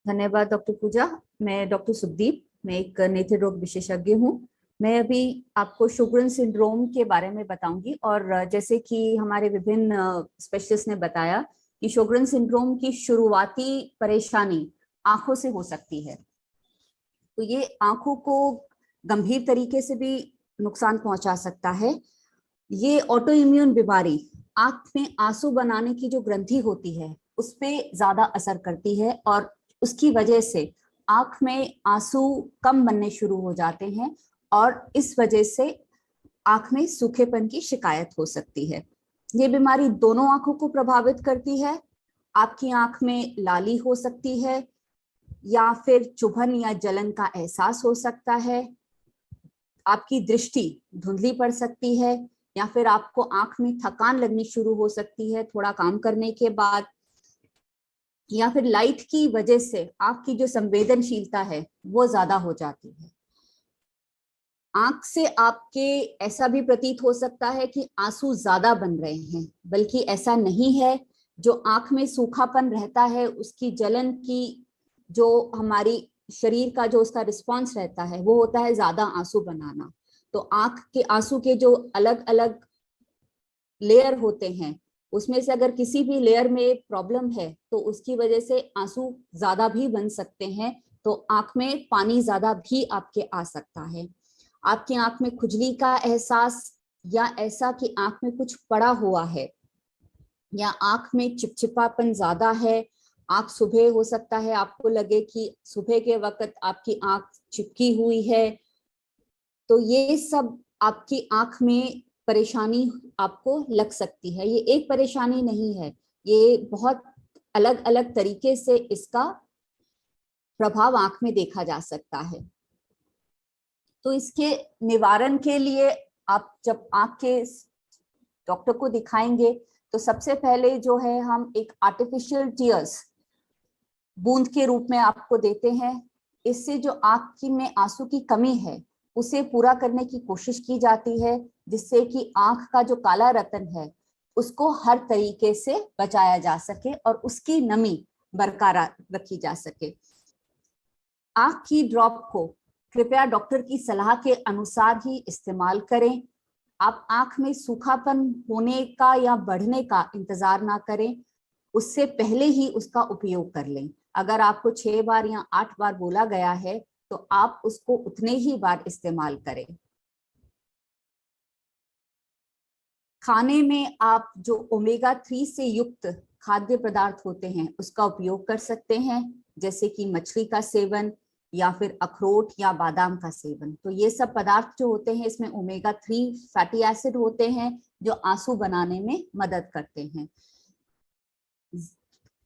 धन्यवाद डॉक्टर पूजा। मैं डॉक्टर सुखदीप, मैं एक नेत्र रोग विशेषज्ञ हूँ। मैं अभी आपको शोगरेन सिंड्रोम के बारे में बताऊंगी। और जैसे कि हमारे विभिन्न स्पेशलिस्ट ने बताया कि शोगरेन सिंड्रोम की शुरुआती परेशानी आंखों से हो सकती है। तो ये आंखों को गंभीर तरीके से भी नुकसान पहुंचा सकता है। ये ऑटो इम्यून बीमारी आंख में आंसू बनाने की जो ग्रंथि होती है उस पे ज्यादा असर करती है और उसकी वजह से आंख में आंसू कम बनने शुरू हो जाते हैं और इस वजह से आंख में सूखेपन की शिकायत हो सकती है। ये बीमारी दोनों आंखों को प्रभावित करती है। आपकी आंख में लाली हो सकती है या फिर चुभन या जलन का एहसास हो सकता है। आपकी दृष्टि धुंधली पड़ सकती है या फिर आपको आंख में थकान लगनी शुरू हो सकती है थोड़ा काम करने के बाद, या फिर लाइट की वजह से आंख की जो संवेदनशीलता है वो ज्यादा हो जाती है। आंख से आपके ऐसा भी प्रतीत हो सकता है कि आंसू ज्यादा बन रहे हैं, बल्कि ऐसा नहीं है। जो आंख में सूखापन रहता है उसकी जलन की जो हमारी शरीर का जो उसका रिस्पॉन्स रहता है वो होता है ज्यादा आंसू बनाना। तो आंख के आंसू के जो अलग अलग लेयर होते हैं उसमें से अगर किसी भी लेयर में प्रॉब्लम है तो उसकी वजह से आंसू ज्यादा भी बन सकते हैं। तो आंख में पानी ज्यादा भी आपके आ सकता है। आपकी आंख में खुजली का एहसास या ऐसा कि आंख में कुछ पड़ा हुआ है या आंख में चिपचिपापन ज्यादा है। आंख सुबह हो सकता है आपको लगे कि सुबह के वक्त आपकी आंख चिपकी हुई है। तो ये सब आपकी आंख में परेशानी आपको लग सकती है। ये एक परेशानी नहीं है, ये बहुत अलग अलग तरीके से इसका प्रभाव आंख में देखा जा सकता है। तो इसके निवारण के लिए आप जब आंख के डॉक्टर को दिखाएंगे तो सबसे पहले जो है हम एक आर्टिफिशियल टीयर्स बूंद के रूप में आपको देते हैं। इससे जो आंख की में आंसू की कमी है उसे पूरा करने की कोशिश की जाती है, जिससे कि आंख का जो काला रतन है उसको हर तरीके से बचाया जा सके और उसकी नमी बरकरार रखी जा सके। आंख की ड्रॉप को कृपया डॉक्टर की सलाह के अनुसार ही इस्तेमाल करें। आप आंख में सूखापन होने का या बढ़ने का इंतजार ना करें, उससे पहले ही उसका उपयोग कर लें। अगर आपको 6 बार या 8 बार बोला गया है तो आप उसको उतने ही बार इस्तेमाल करें। खाने में आप जो ओमेगा 3 से युक्त खाद्य पदार्थ होते हैं उसका उपयोग कर सकते हैं, जैसे कि मछली का सेवन या फिर अखरोट या बादाम का सेवन। तो ये सब पदार्थ जो होते हैं इसमें ओमेगा 3 फैटी एसिड होते हैं जो आंसू बनाने में मदद करते हैं।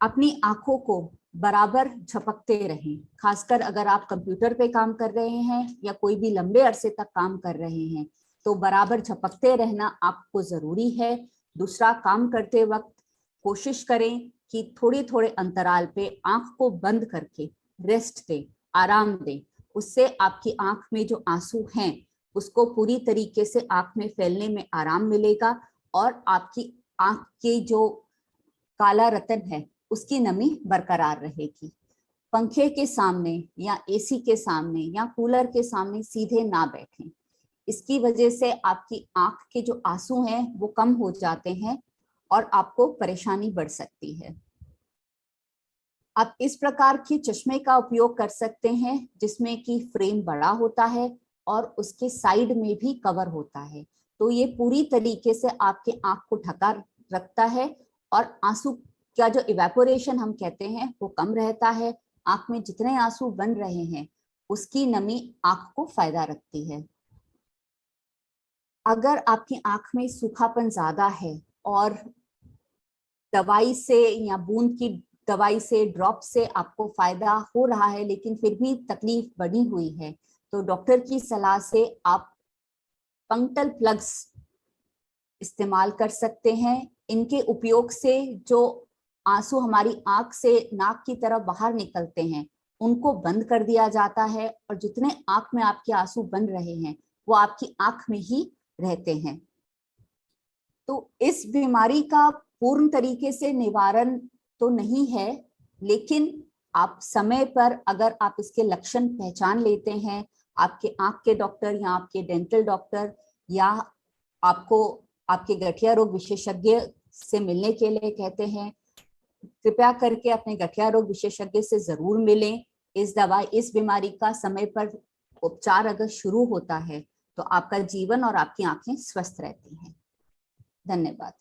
अपनी आंखों को बराबर झपकते रहें, खासकर अगर आप कंप्यूटर पे काम कर रहे हैं या कोई भी लंबे अरसे तक काम कर रहे हैं तो बराबर झपकते रहना आपको जरूरी है। दूसरा, काम करते वक्त कोशिश करें कि थोड़े थोड़े अंतराल पे आंख को बंद करके रेस्ट दें, आराम दें। उससे आपकी आंख में जो आंसू हैं उसको पूरी तरीके से आंख में फैलने में आराम मिलेगा और आपकी आंख के जो काला रतन है उसकी नमी बरकरार रहेगी। पंखे के सामने या एसी के सामने या कूलर के सामने सीधे ना बैठें। इसकी वजह से आपकी आंख के जो आंसू हैं वो कम हो जाते हैं और आपको परेशानी बढ़ सकती है। आप इस प्रकार के चश्मे का उपयोग कर सकते हैं जिसमें कि फ्रेम बड़ा होता है और उसके साइड में भी कवर होता है। तो ये पूरी तरीके से आपके आंख को ढका रखता है और आंसू का जो इवेपोरेशन हम कहते हैं वो कम रहता है। आंख में जितने आंसू बन रहे हैं उसकी नमी आंख को फायदा रखती है। अगर आपकी आंख में सूखापन ज्यादा है और दवाई से या बूंद की दवाई से, ड्रॉप से आपको फायदा हो रहा है लेकिन फिर भी तकलीफ बनी हुई है तो डॉक्टर की सलाह से आप पंक्टल प्लग्स इस्तेमाल कर सकते हैं। इनके उपयोग से जो आंसू हमारी आंख से नाक की तरफ बाहर निकलते हैं उनको बंद कर दिया जाता है और जितने आंख में आपके आंसू बन रहे हैं वो आपकी आंख में ही रहते हैं। तो इस बीमारी का पूर्ण तरीके से निवारण तो नहीं है, लेकिन आप समय पर अगर आप इसके लक्षण पहचान लेते हैं, आपके आंख के डॉक्टर या आपके डेंटल डॉक्टर या आपको आपके गठिया रोग विशेषज्ञ से मिलने के लिए कहते हैं, कृपया करके अपने गठिया रोग विशेषज्ञ से जरूर मिलें। इस बीमारी का समय पर उपचार अगर शुरू होता है तो आपका जीवन और आपकी आंखें स्वस्थ रहती हैं। धन्यवाद।